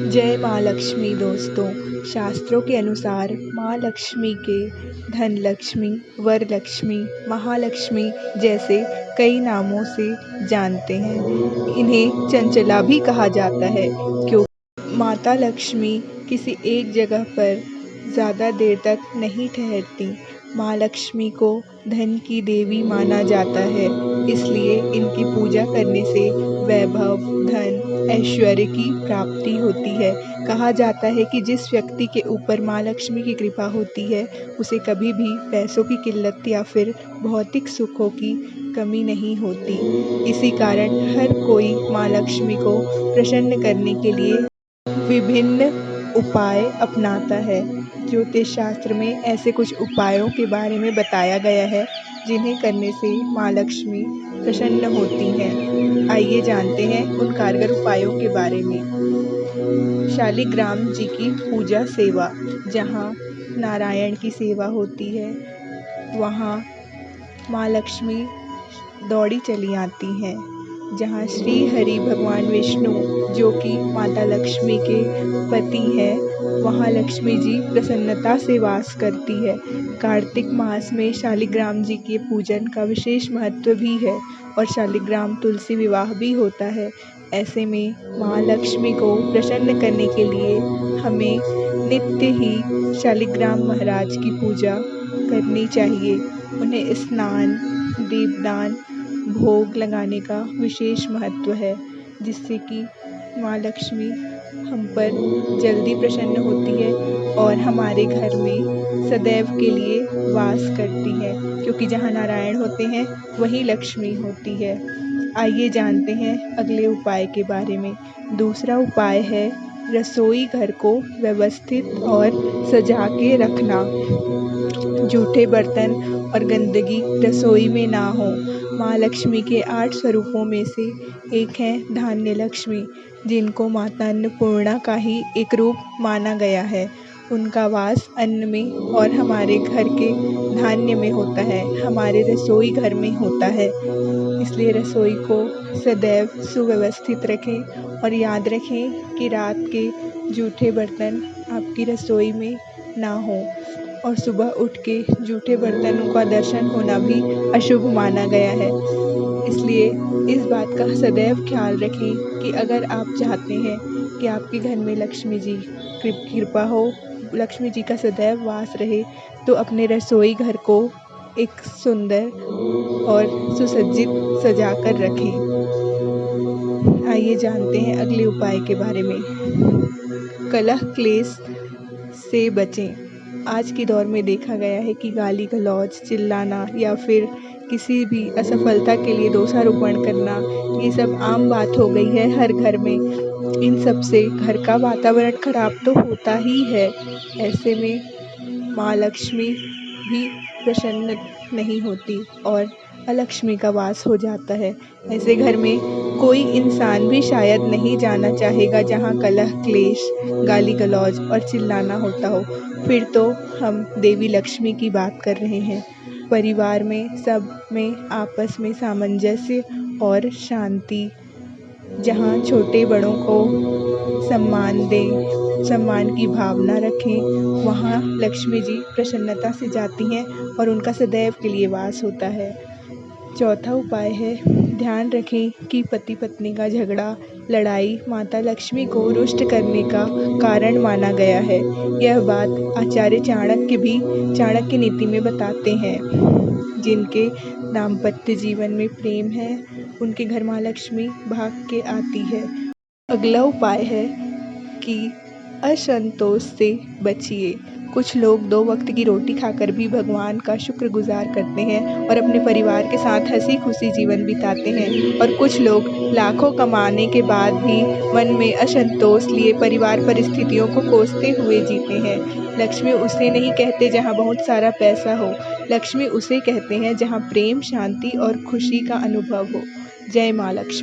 जय माँ लक्ष्मी। दोस्तों, शास्त्रों के अनुसार माँ लक्ष्मी के धन लक्ष्मी, वर लक्ष्मी, महालक्ष्मी जैसे कई नामों से जानते हैं। इन्हें चंचला भी कहा जाता है क्योंकि माता लक्ष्मी किसी एक जगह पर ज़्यादा देर तक नहीं ठहरती। माँ लक्ष्मी को धन की देवी माना जाता है, इसलिए इनकी पूजा करने से वैभव, धन, ऐश्वर्य की प्राप्ति होती है। कहा जाता है कि जिस व्यक्ति के ऊपर माँ लक्ष्मी की कृपा होती है, उसे कभी भी पैसों की किल्लत या फिर भौतिक सुखों की कमी नहीं होती। इसी कारण हर कोई माँ लक्ष्मी को प्रसन्न करने के लिए विभिन्न उपाय अपनाता है। ज्योतिष शास्त्र में ऐसे कुछ उपायों के बारे में बताया गया है जिन्हें करने से माँ लक्ष्मी प्रसन्न होती हैं। आइए जानते हैं उन कारगर उपायों के बारे में। शालिग्राम जी की पूजा सेवा। जहाँ नारायण की सेवा होती है, वहाँ माँ लक्ष्मी दौड़ी चली आती हैं। जहाँ श्री हरि भगवान विष्णु, जो कि माता लक्ष्मी के पति हैं, वहाँ लक्ष्मी जी प्रसन्नता से वास करती है। कार्तिक मास में शालिग्राम जी के पूजन का विशेष महत्व भी है और शालिग्राम तुलसी विवाह भी होता है। ऐसे में माँ लक्ष्मी को प्रसन्न करने के लिए हमें नित्य ही शालिग्राम महाराज की पूजा करनी चाहिए। उन्हें स्नान, दीपदान, भोग लगाने का विशेष महत्व है, जिससे कि माँ लक्ष्मी हम पर जल्दी प्रसन्न होती है और हमारे घर में सदैव के लिए वास करती है, क्योंकि जहाँ नारायण होते हैं वहीं लक्ष्मी होती है। आइए जानते हैं अगले उपाय के बारे में। दूसरा उपाय है रसोई घर को व्यवस्थित और सजा के रखना। जूठे बर्तन और गंदगी रसोई में ना हो। माँ लक्ष्मी के 8 स्वरूपों में से एक है धान्य लक्ष्मी, जिनको माता अन्नपूर्णा का ही एक रूप माना गया है। उनका वास अन्न में और हमारे घर के धान्य में होता है, हमारे रसोई घर में होता है। इसलिए रसोई को सदैव सुव्यवस्थित रखें और याद रखें कि रात के जूठे बर्तन आपकी रसोई में ना हो और सुबह उठ के जूठे बर्तनों का दर्शन होना भी अशुभ माना गया है। इसलिए इस बात का सदैव ख्याल रखें कि अगर आप चाहते हैं कि आपके घर में लक्ष्मी जी की कृपा हो, लक्ष्मी जी का सदैव वास रहे, तो अपने रसोई घर को एक सुंदर और सुसज्जित सजा कर रखें। आइए जानते हैं अगले उपाय के बारे में। कलह क्लेश से बचें। आज के दौर में देखा गया है कि गाली गलौज, चिल्लाना या फिर किसी भी असफलता के लिए दोषारोपण करना, ये सब आम बात हो गई है हर घर में। इन सब से घर का वातावरण खराब तो होता ही है। ऐसे में माँ लक्ष्मी भी प्रसन्न नहीं होती और अलक्ष्मी का वास हो जाता है। ऐसे घर में कोई इंसान भी शायद नहीं जाना चाहेगा जहाँ कलह क्लेश, गाली गलौज और चिल्लाना होता हो। फिर तो हम देवी लक्ष्मी की बात कर रहे हैं। परिवार में सब में आपस में सामंजस्य और शांति, जहाँ छोटे बड़ों को सम्मान दें, सम्मान की भावना रखें, वहाँ लक्ष्मी जी प्रसन्नता से जाती हैं और उनका सदैव के लिए वास होता है। चौथा उपाय है ध्यान रखें कि पति पत्नी का झगड़ा, लड़ाई माता लक्ष्मी को रुष्ट करने का कारण माना गया है। यह बात आचार्य चाणक्य भी चाणक्य नीति में बताते हैं। जिनके दाम्पत्य जीवन में प्रेम है, उनके घर माँ लक्ष्मी भाग के आती है। अगला उपाय है कि असंतोष से बचिए। कुछ लोग 2 वक्त की रोटी खाकर भी भगवान का शुक्रगुजार करते हैं और अपने परिवार के साथ हंसी खुशी जीवन बिताते हैं, और कुछ लोग लाखों कमाने के बाद भी मन में असंतोष लिए परिवार परिस्थितियों को कोसते हुए जीते हैं। लक्ष्मी उसे नहीं कहते जहाँ बहुत सारा पैसा हो, लक्ष्मी उसे कहते हैं जहाँ प्रेम, शांति और खुशी का अनुभव हो। जय माँ लक्ष्मी।